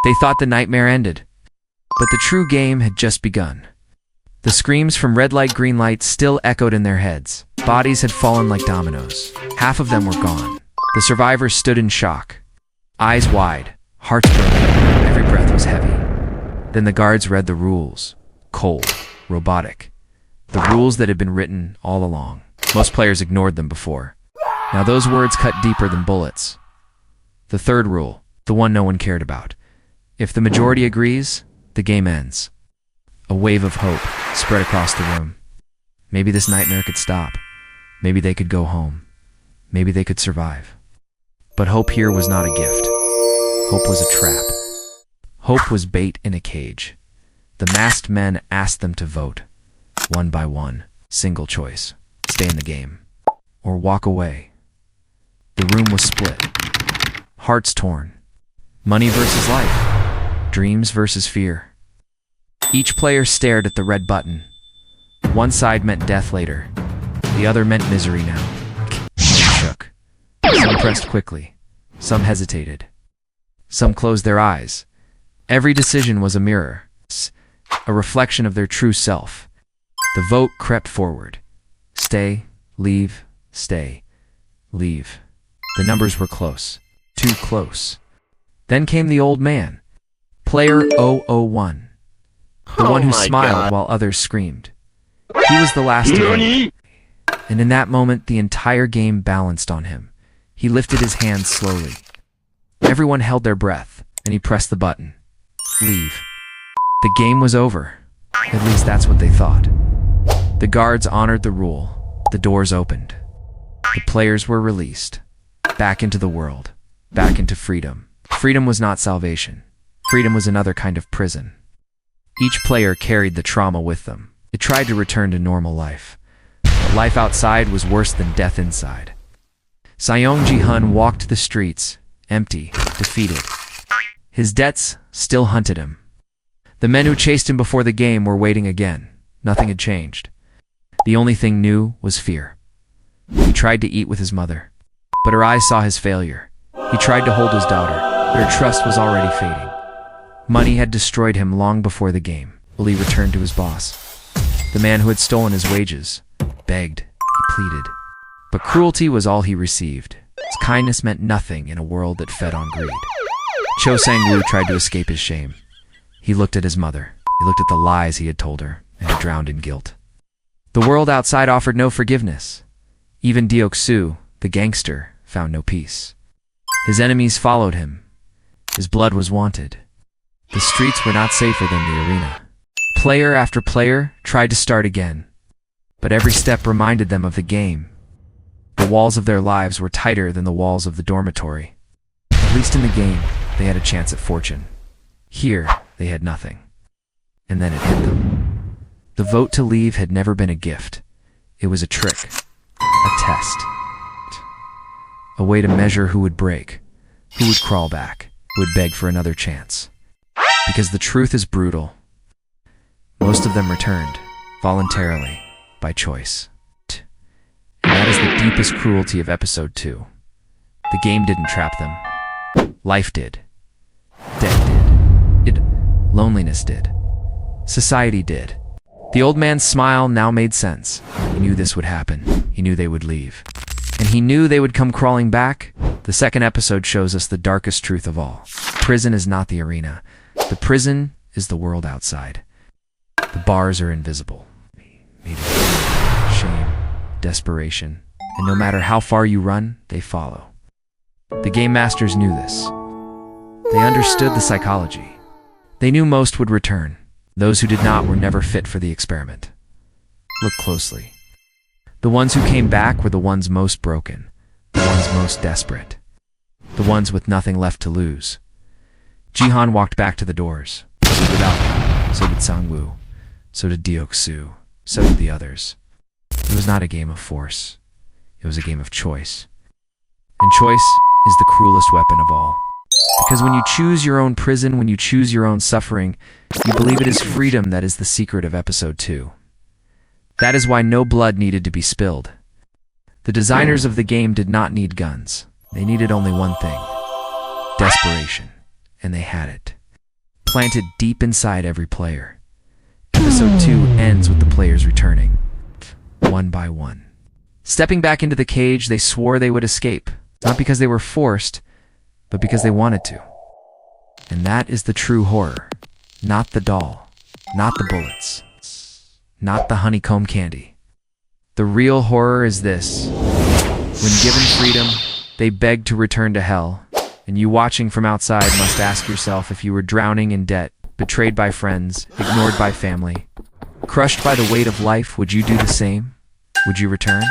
They thought the nightmare ended, but the true game had just begun. The screams from red light, green light still echoed in their heads. Bodies had fallen like dominoes. Half of them were gone. The survivors stood in shock, eyes wide, hearts burning. Every breath was heavy. Then the guards read the rules, cold, robotic. The rules that had been written all along. Most players ignored them before. Now those words cut deeper than bullets. The third rule, the one no one cared about. If the majority agrees, the game ends. A wave of hope spread across the room. Maybe this nightmare could stop. Maybe they could go home. Maybe they could survive. But hope here was not a gift. Hope was a trap. Hope was bait in a cage. The masked men asked them to vote. One by one, single choice. Stay in the game. Or walk away. The room was split. Hearts torn. Money versus life. Dreams versus fear. Each player stared at the red button. One side meant death later. The other meant misery now. Some shook. Some pressed quickly. Some hesitated. Some closed their eyes. Every decision was a mirror, a reflection of their true self. The vote crept forward. Stay, leave, stay, leave. The numbers were close. Too close. Then came the old man. Player 001. The one who smiled while others screamed. He was the last to vote. And in that moment, the entire game balanced on him. He lifted his hands slowly. Everyone held their breath, and he pressed the button. Leave. The game was over. At least that's what they thought. The guards honored the rule. The doors opened. The players were released. Back into the world. Back into freedom. Freedom was not salvation. Freedom was another kind of prison. Each player carried the trauma with them. It tried to return to normal life. But life outside was worse than death inside. Seong Ji-hun walked the streets, empty, defeated. His debts still hunted him. The men who chased him before the game were waiting again. Nothing had changed. The only thing new was fear. He tried to eat with his mother, but her eyes saw his failure. He tried to hold his daughter, but her trust was already fading. Money had destroyed him long before the game. Will he return to his boss? The man who had stolen his wages begged, he pleaded. But cruelty was all he received. His kindness meant nothing in a world that fed on greed. Cho Sang-woo tried to escape his shame. He looked at his mother. He looked at the lies he had told her, and he drowned in guilt. The world outside offered no forgiveness. Even Deok-soo, the gangster, found no peace. His enemies followed him. His blood was wanted. The streets were not safer than the arena. Player after player tried to start again, but every step reminded them of the game. The walls of their lives were tighter than the walls of the dormitory. At least in the game, they had a chance at fortune. Here, they had nothing. And then it hit them. The vote to leave had never been a gift. It was a trick, a test, a way to measure who would break, who would crawl back, who would beg for another chance. Because the truth is brutal. Most of them returned, voluntarily, by choice. And that is the deepest cruelty of episode 2. The game didn't trap them. Life did. Death did. Loneliness did. Society did. The old man's smile now made sense. He knew this would happen. He knew they would leave. And he knew they would come crawling back. The second episode shows us the darkest truth of all. Prison is not the arena. The prison is the world outside. The bars are invisible. Made of shame, desperation, and no matter how far you run, they follow. The game masters knew this. They understood the psychology. They knew most would return. Those who did not were never fit for the experiment. Look closely. The ones who came back were the ones most broken, the ones most desperate, the ones with nothing left to lose. Ji-hun walked back to the doors. So did Alpha. So did Sang-woo. So did Deok-soo. So did the others. It was not a game of force. It was a game of choice. And choice is the cruelest weapon of all. Because when you choose your own prison, when you choose your own suffering, you believe it is freedom that is the secret of episode 2. That is why no blood needed to be spilled. The designers of the game did not need guns. They needed only one thing: desperation. And they had it. planted deep inside every player. Episode 2 ends with the players returning, one by one. Stepping back into the cage, they swore they would escape, not because they were forced, but because they wanted to. And that is the true horror. Not the doll, not the bullets, not the honeycomb candy. The real horror is this. When given freedom, they beg to return to hell, and you watching from outside must ask yourself if you were drowning in debt, betrayed by friends, ignored by family, crushed by the weight of life, would you do the same? Would you return?